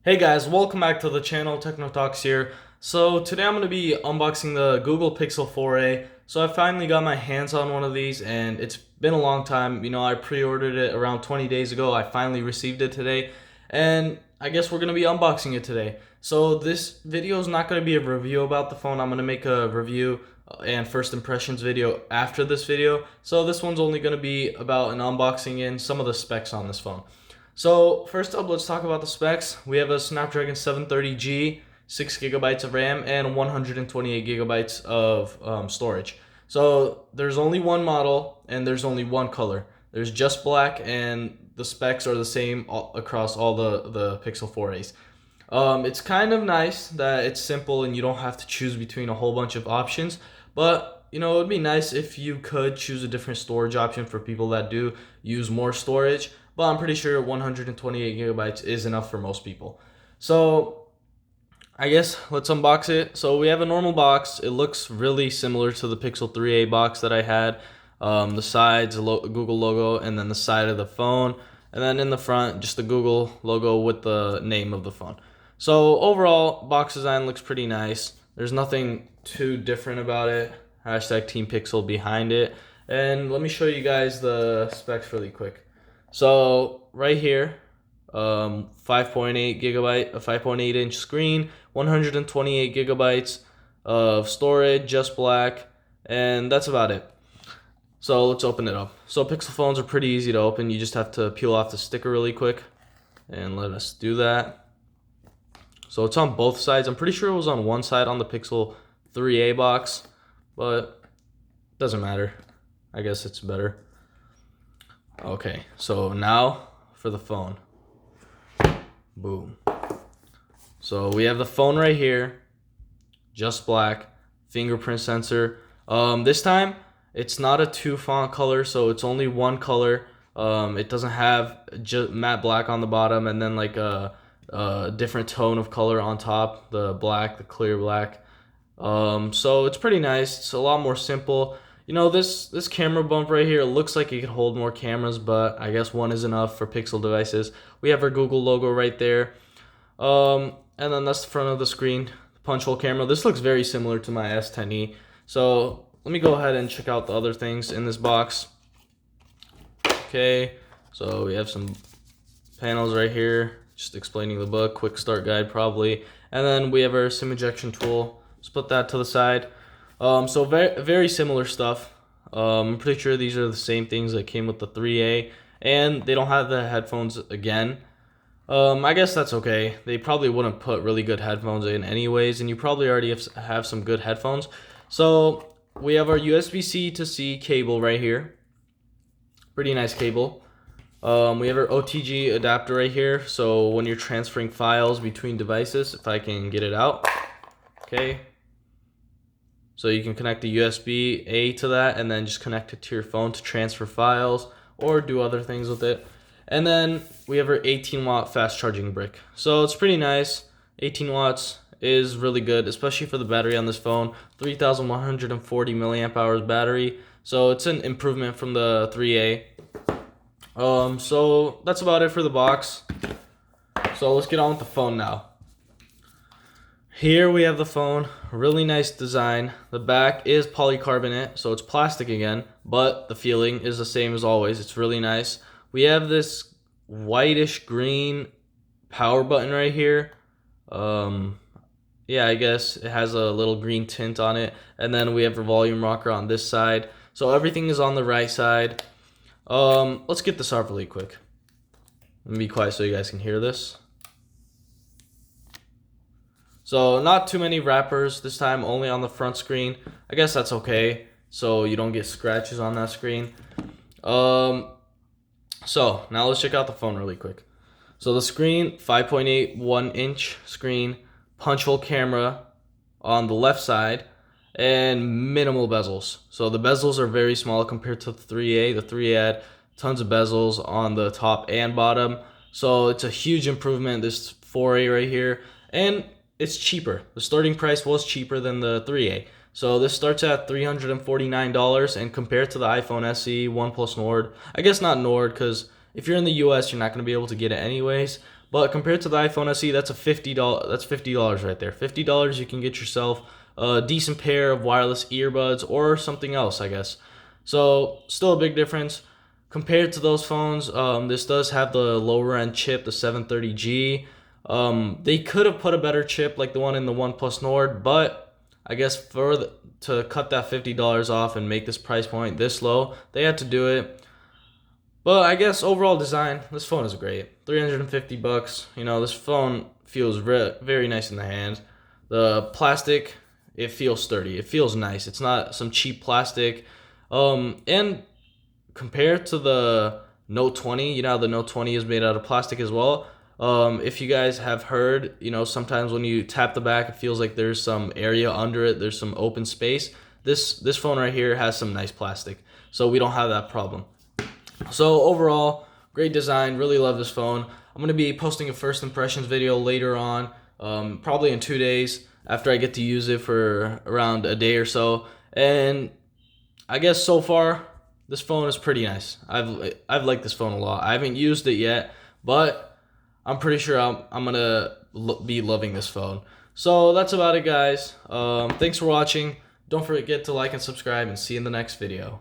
Hey guys, welcome back to the channel. Techno Talks here. So today I'm going to be unboxing the Google Pixel 4a. So I finally got my hands on one of these and it's been a long time. I pre-ordered it around 20 days ago. I finally received it today and I guess we're going to be unboxing it today. So this video is not going to be a review about the phone. I'm going to make a review and first impressions video after this video. So this one's only going to be about an unboxing and some of the specs on this phone. So first up, let's talk about the specs. We have a Snapdragon 730G, 6 gigabytes of RAM, and 128 gigabytes of storage. So there's only one model and there's only one color. There's just black, and the specs are the same across all the Pixel 4a's. It's kind of nice that it's simple and you don't have to choose between a whole bunch of options, but it would be nice if you could choose a different storage option for people that do use more storage, but I'm pretty sure 128 gigabytes is enough for most people. So I guess let's unbox it. So we have a normal box. It looks really similar to the Pixel 3a box that I had. The sides, Google logo, and then the side of the phone. And then in the front, just the Google logo with the name of the phone. So overall, box design looks pretty nice. There's nothing too different about it. Hashtag Team Pixel behind it. And let me show you guys the specs really quick. So right here, 5.8 gigabyte, a 5.8 inch screen, 128 gigabytes of storage, just black, and that's about it. So let's open it up. So Pixel phones are pretty easy to open. You just have to peel off the sticker really quick, and let us do that. So it's on both sides. I'm pretty sure it was on one side on the Pixel 3a box, but doesn't matter. I guess it's better. Okay, so now for the phone. Boom. So we have the phone right here, just black, fingerprint sensor. This time it's not a two font color, so it's only one color. It doesn't have just matte black on the bottom and then like a different tone of color on top, the black, the clear black. So it's pretty nice. It's a lot more simple. This camera bump right here, it looks like it could hold more cameras, but I guess one is enough for Pixel devices. We have our Google logo right there. And then that's the front of the screen, the punch hole camera. This looks very similar to my S10e. So let me go ahead and check out the other things in this box. Okay, so we have some panels right here, just explaining the book, quick start guide probably. And then we have our SIM ejection tool. Let's put that to the side. So very, very similar stuff. I'm pretty sure these are the same things that came with the 3A, and they don't have the headphones again. I guess that's okay. They probably wouldn't put really good headphones in anyways, and you probably already have some good headphones. So we have our USB-C to C cable right here. Pretty nice cable. We have our OTG adapter right here, so when you're transferring files between devices, if I can get it out. Okay. So you can connect the USB-A to that and then just connect it to your phone to transfer files or do other things with it. And then we have our 18 watt fast charging brick. So it's pretty nice. 18 watts is really good, especially for the battery on this phone. 3,140 milliamp hours battery. So it's an improvement from the 3A. So that's about it for the box. So let's get on with the phone now. Here we have the phone, really nice design. The back is polycarbonate, so it's plastic again, but the feeling is the same as always. It's really nice. We have this whitish green power button right here. Yeah, I guess it has a little green tint on it. And then we have a volume rocker on this side. So everything is on the right side. Let's get this off really quick. Let me be quiet so you guys can hear this. So not too many wrappers this time, only on the front screen. I guess that's okay, so you don't get scratches on that screen. So now let's check out the phone really quick. So the screen, 5.8 1-inch screen, punch hole camera on the left side, and minimal bezels. So the bezels are very small compared to the 3A. The 3A had tons of bezels on the top and bottom. So it's a huge improvement, this 4A right here. And it's cheaper. The starting price was cheaper than the 3A. So this starts at $349, and compared to the iPhone SE, OnePlus Nord, I guess not Nord, because if you're in the US, you're not going to be able to get it anyways. But compared to the iPhone SE, that's $50 right there. $50 you can get yourself a decent pair of wireless earbuds or something else, I guess. So still a big difference compared to those phones. This does have the lower end chip, the 730G. They could have put a better chip like the one in the OnePlus Nord, but I guess to cut that $50 off and make this price point this low, they had to do it. But I guess overall design, this phone is great. $350. You know, this phone feels very nice in the hand. The plastic, it feels sturdy. It feels nice. It's not some cheap plastic. And compared to the Note 20, you know how the Note 20 is made out of plastic as well. If you guys have heard, you know, sometimes when you tap the back, it feels like there's some area under it. There's some open space. This phone right here has some nice plastic, so we don't have that problem. So overall, great design. Really love this phone. I'm gonna be posting a first impressions video later on, probably in 2 days after I get to use it for around a day or so. And I guess so far, this phone is pretty nice. I've liked this phone a lot. I haven't used it yet, but I'm pretty sure I'm gonna be loving this phone. So that's about it, guys. Thanks for watching. Don't forget to like and subscribe, and see you in the next video.